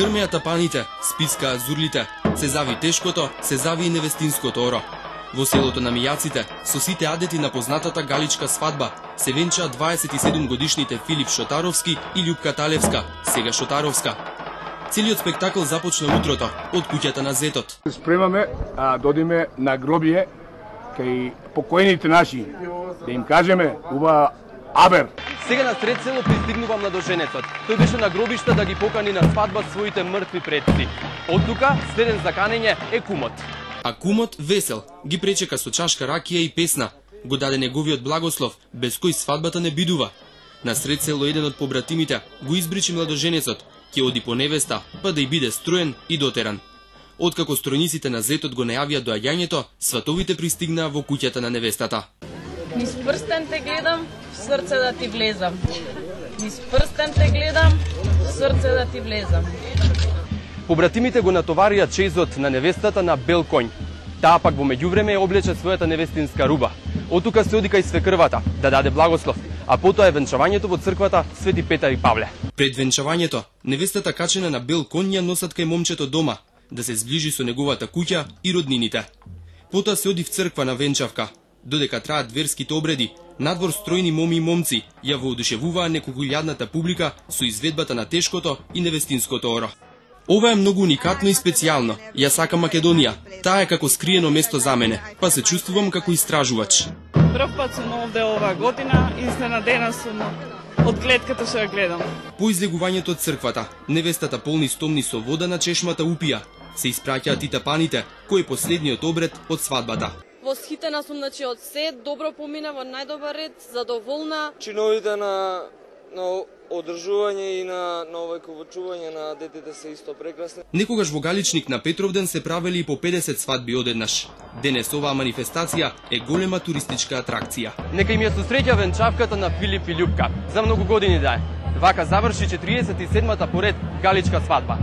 Грмеа тапаните, списка зурлите, се зави тешкото, се зави и невестинското оро. Во селото на Мијаците, со сите адети на познатата галичка свадба, се венчаа 27 годишните Филип Шотаровски и Љупка Талевска, сега Шотаровска. Целиот спектакл започна утрото од куќата на зетот. Спремаме да одиме на гробие кај покоените наши, да им кажеме уба абер. Сега на сред село пристигнува младоженецот. Тој беше на гробишта да ги покани на свадба своите мртви предци. Од тука, следен за канење е кумот. А кумот Весел ги пречека со чашка ракија и песна. Го даде неговиот благослов, без кој свадбата не бидува. На сред село еден од побратимите го избричи младоженецот, ќе оди по невеста, па да и биде строен и дотеран. Откако стројниците на зетот го најавија доаѓањето, сватовите пристигнаа во куќата на невестата. Низ прстен те гледам, в срце да ти влезам. Низ прстен те гледам, в срце да ти влезам. Побратимите го натоварија чезот на невестата на бел коњ. Таа пак во меѓувреме облече својата невестинска руба. Од тука се оди кај свекрвата да даде благослов, а потоа е венчавањето во црквата Свети Петар и Павле. Пред венчавањето, невестата качена на бел коњ ја носат кај момчето дома, да се зближи со неговата куќа и роднините. Потоа се оди в црква на венчавка. Додека траат верските обреди, надвор стројни моми и момци ја воодушевуваа неколкуљадната публика со изведбата на тешкото и невестинското оро. Ова е многу уникатно и специјално. Ја сакам Македонија. Таа е како скриено место за мене, па се чувствувам како истражувач. Прв пат сум овде оваа година, изненадена сум од гледката што ја гледам. По излегувањето од црквата, невестата полни стомни со вода на чешмата упија. Се испраќаат и тапаните, кој е последниот обред од свадбата. Восхитена сум, значи од се добро помина во најдобар ред, задоволна. Чиновите на одржување и на овојковочување на детите се исто прекрасни. Некогаш во Галичник на Петровден се правели и по 50 свадби одеднаш. Денес оваа манифестација е голема туристичка атракција. Нека им ја сосреќа венчавката на Филип и Љупка. За многу години да е. Вака заврши 47-та поред галичка свадба.